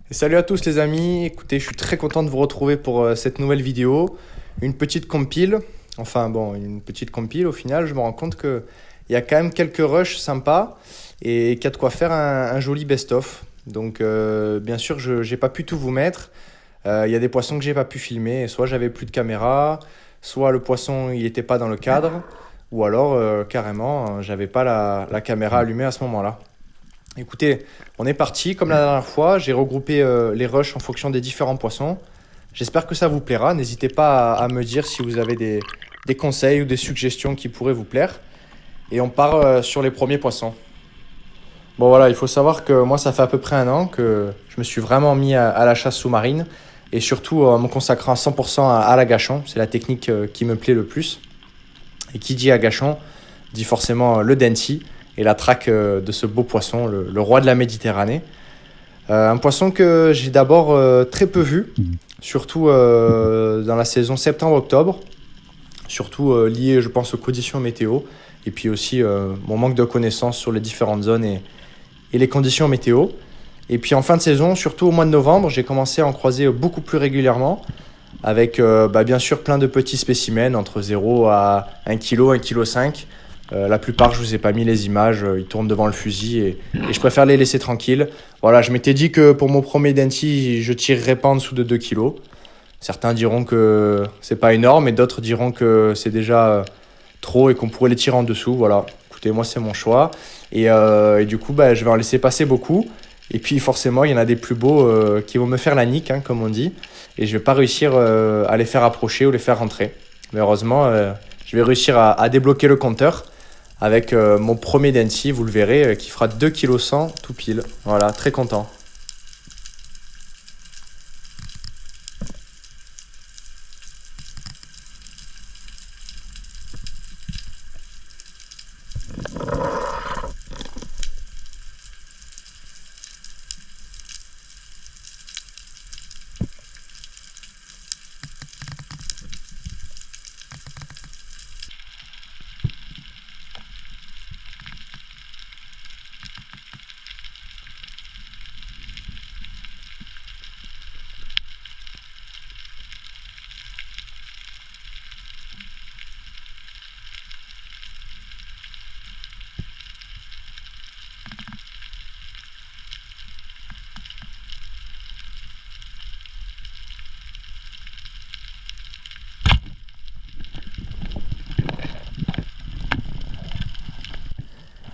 Et salut à tous les amis, écoutez, je suis très content de vous retrouver pour cette nouvelle vidéo. Une petite compile, enfin bon, une petite compile au final, je me rends compte qu'il y a quand même quelques rushs sympas et qu'il y a de quoi faire un joli best-of. Donc bien sûr, je n'ai pas pu tout vous mettre. Il y a des poissons que j'ai pas pu filmer, soit j'avais plus de caméra, soit le poisson il n'était pas dans le cadre, ou alors carrément j'avais pas la caméra allumée à ce moment-là. Écoutez, on est parti. Comme la dernière fois, j'ai regroupé les rushs en fonction des différents poissons. J'espère que ça vous plaira. N'hésitez pas à me dire si vous avez des conseils ou des suggestions qui pourraient vous plaire. Et on part sur les premiers poissons. Bon voilà, il faut savoir que moi, ça fait à peu près un an que je me suis vraiment mis à la chasse sous-marine. Et surtout en me consacrant à 100% à l'agachon. C'est la technique qui me plaît le plus. Et qui dit agachon, dit forcément le denti et la traque de ce beau poisson, le roi de la Méditerranée. Un poisson que j'ai d'abord très peu vu, surtout dans la saison septembre-octobre, surtout lié, je pense, aux conditions météo, et puis aussi mon manque de connaissances sur les différentes zones et les conditions météo. Et puis en fin de saison, surtout au mois de novembre, j'ai commencé à en croiser beaucoup plus régulièrement, avec bien sûr plein de petits spécimens, entre 0 à 1 kg, 1,5 kg. La plupart, je vous ai pas mis les images, ils tournent devant le fusil et je préfère les laisser tranquilles. Voilà, je m'étais dit que pour mon premier denti, je tirerais pas en dessous de 2 kilos. Certains diront que c'est pas énorme et d'autres diront que c'est déjà trop et qu'on pourrait les tirer en dessous. Voilà, écoutez, moi c'est mon choix. Et du coup, je vais en laisser passer beaucoup. Et puis forcément, il y en a des plus beaux qui vont me faire la nique, hein, comme on dit. Et je vais pas réussir à les faire approcher ou les faire rentrer. Mais heureusement, je vais réussir à débloquer le compteur avec mon premier denti, vous le verrez, qui fera 2,1 kg tout pile. Voilà, très content.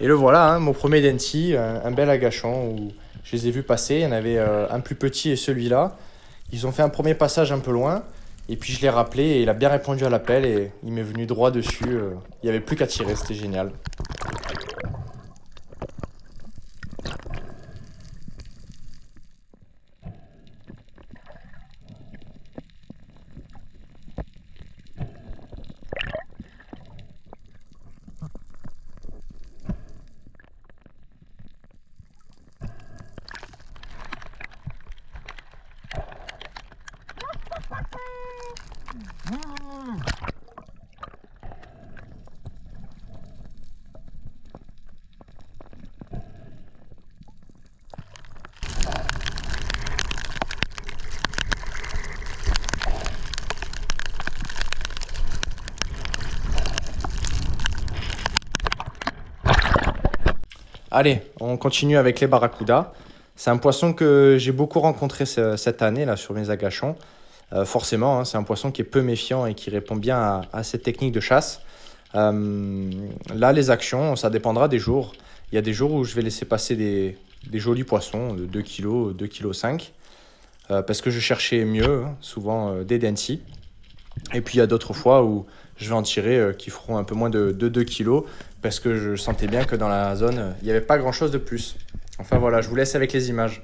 Et le voilà, hein, mon premier denti, un bel agachon où je les ai vus passer. Il y en avait un plus petit et celui-là. Ils ont fait un premier passage un peu loin. Et puis je l'ai rappelé et il a bien répondu à l'appel et il m'est venu droit dessus. Il n'y avait plus qu'à tirer, c'était génial. Allez, on continue avec les barracudas. C'est un poisson que j'ai beaucoup rencontré cette année là, sur mes agachons. Forcément, hein, c'est un poisson qui est peu méfiant et qui répond bien à cette technique de chasse. Là, les actions, ça dépendra des jours. Il y a des jours où je vais laisser passer des jolis poissons de 2 kg, 2,5 kg, parce que je cherchais mieux, hein, souvent des dentis. Et puis il y a d'autres fois où je vais en tirer qui feront un peu moins de 2 kilos parce que je sentais bien que dans la zone, il n'y avait pas grand-chose de plus. Enfin voilà, je vous laisse avec les images.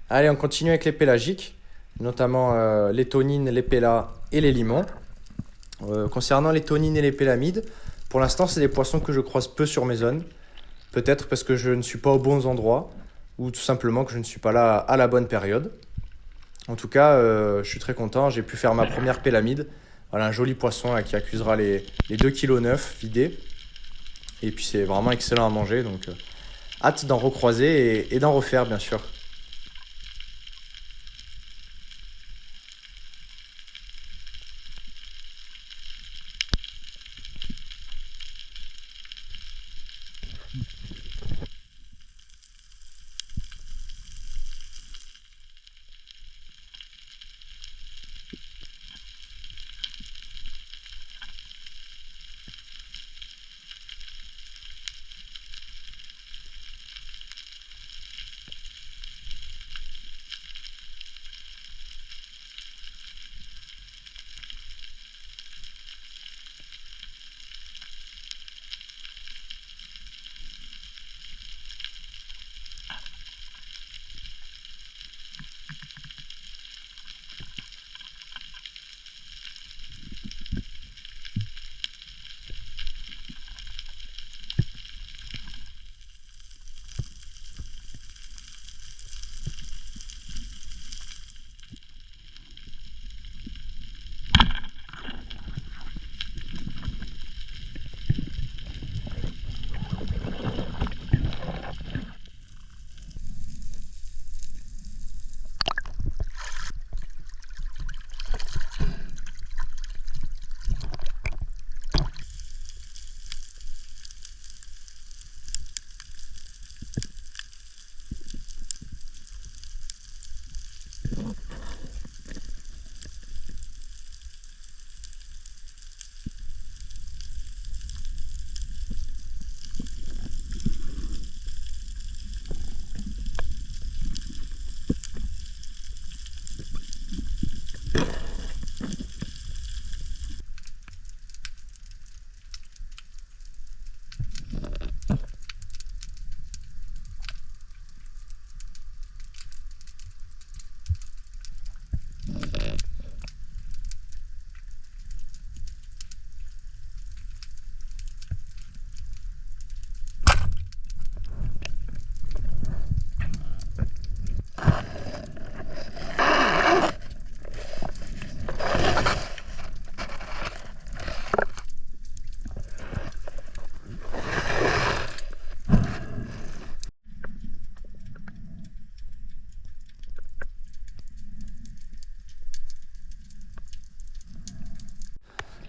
Allez, on continue avec les pélagiques, notamment les tonines, les pélas et les limons. Concernant les tonines et les pélamides, pour l'instant, c'est des poissons que je croise peu sur mes zones. Peut-être parce que je ne suis pas aux bons endroits ou tout simplement que je ne suis pas là à la bonne période. En tout cas, je suis très content. J'ai pu faire ma première pélamide. Voilà, un joli poisson là, qui accusera les 2,9 kg vidés. Et puis c'est vraiment excellent à manger. Donc hâte d'en recroiser et d'en refaire bien sûr.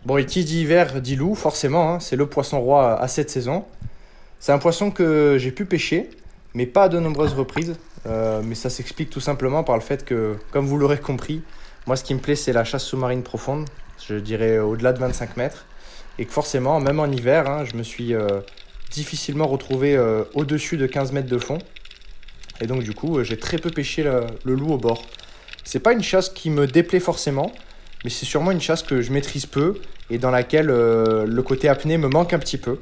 Bon, et qui dit hiver dit loup, forcément, hein, c'est le poisson roi à cette saison. C'est un poisson que j'ai pu pêcher, mais pas à de nombreuses reprises. Mais ça s'explique tout simplement par le fait que, comme vous l'aurez compris, moi ce qui me plaît c'est la chasse sous-marine profonde, je dirais au-delà de 25 mètres. Et que forcément, même en hiver, hein, je me suis difficilement retrouvé au-dessus de 15 mètres de fond. Et donc du coup, j'ai très peu pêché le loup au bord. C'est pas une chasse qui me déplaît forcément, mais c'est sûrement une chasse que je maîtrise peu et dans laquelle le côté apnée me manque un petit peu.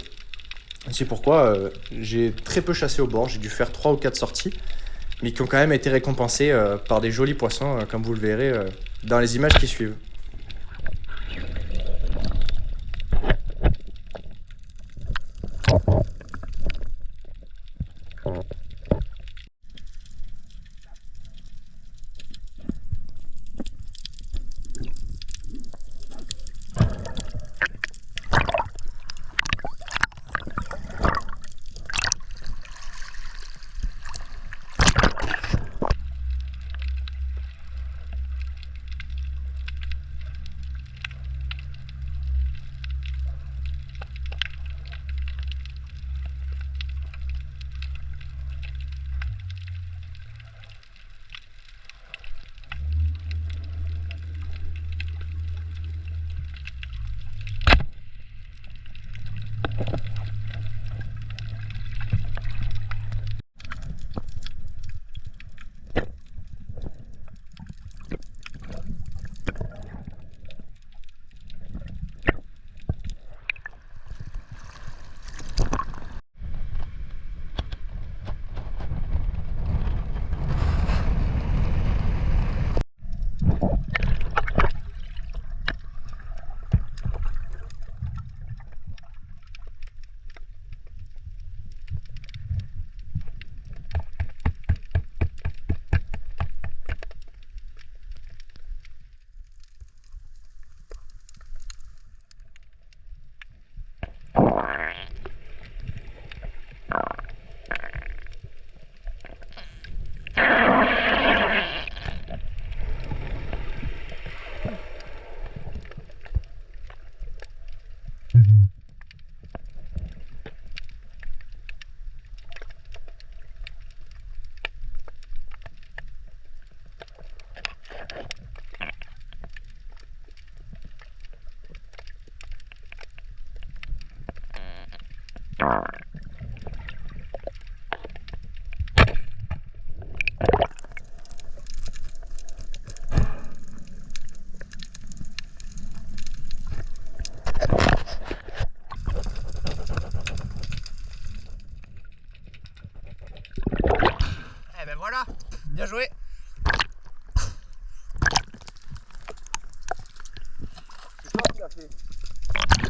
C'est pourquoi j'ai très peu chassé au bord, j'ai dû faire 3 ou 4 sorties, mais qui ont quand même été récompensées par des jolis poissons, comme vous le verrez dans les images qui suivent.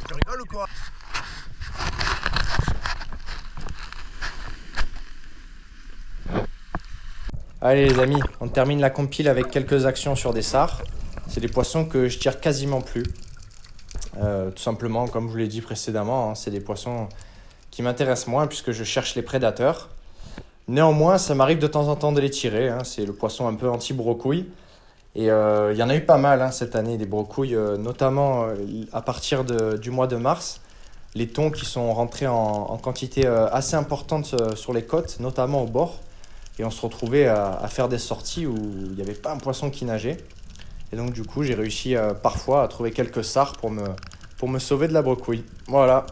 Tu rigoles ou quoi? Allez les amis, on termine la compile avec quelques actions sur des sars. C'est des poissons que je tire quasiment plus. Tout simplement, comme je vous l'ai dit précédemment, hein, c'est des poissons qui m'intéressent moins puisque je cherche les prédateurs. Néanmoins, ça m'arrive de temps en temps de les tirer, hein. C'est le poisson un peu anti-brocouille. Et il y en a eu pas mal hein, cette année, des brocouilles, notamment à partir du mois de mars. Les thons qui sont rentrés en quantité assez importante sur les côtes, notamment au bord. Et on se retrouvait à faire des sorties où il n'y avait pas un poisson qui nageait. Et donc du coup, j'ai réussi parfois à trouver quelques sars pour me sauver de la brocouille. Voilà.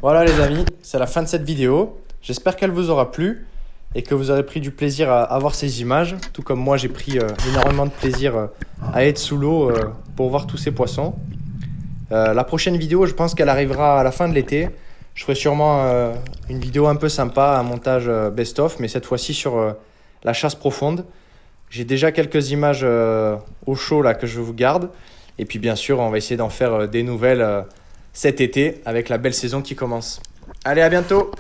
Voilà les amis, c'est la fin de cette vidéo. J'espère qu'elle vous aura plu et que vous aurez pris du plaisir à voir ces images. Tout comme moi, j'ai pris énormément de plaisir à être sous l'eau pour voir tous ces poissons. La prochaine vidéo, je pense qu'elle arrivera à la fin de l'été. Je ferai sûrement une vidéo un peu sympa, un montage best-of, mais cette fois-ci sur la chasse profonde. J'ai déjà quelques images au chaud là que je vous garde. Et puis bien sûr, on va essayer d'en faire des nouvelles cet été avec la belle saison qui commence. Allez, à bientôt!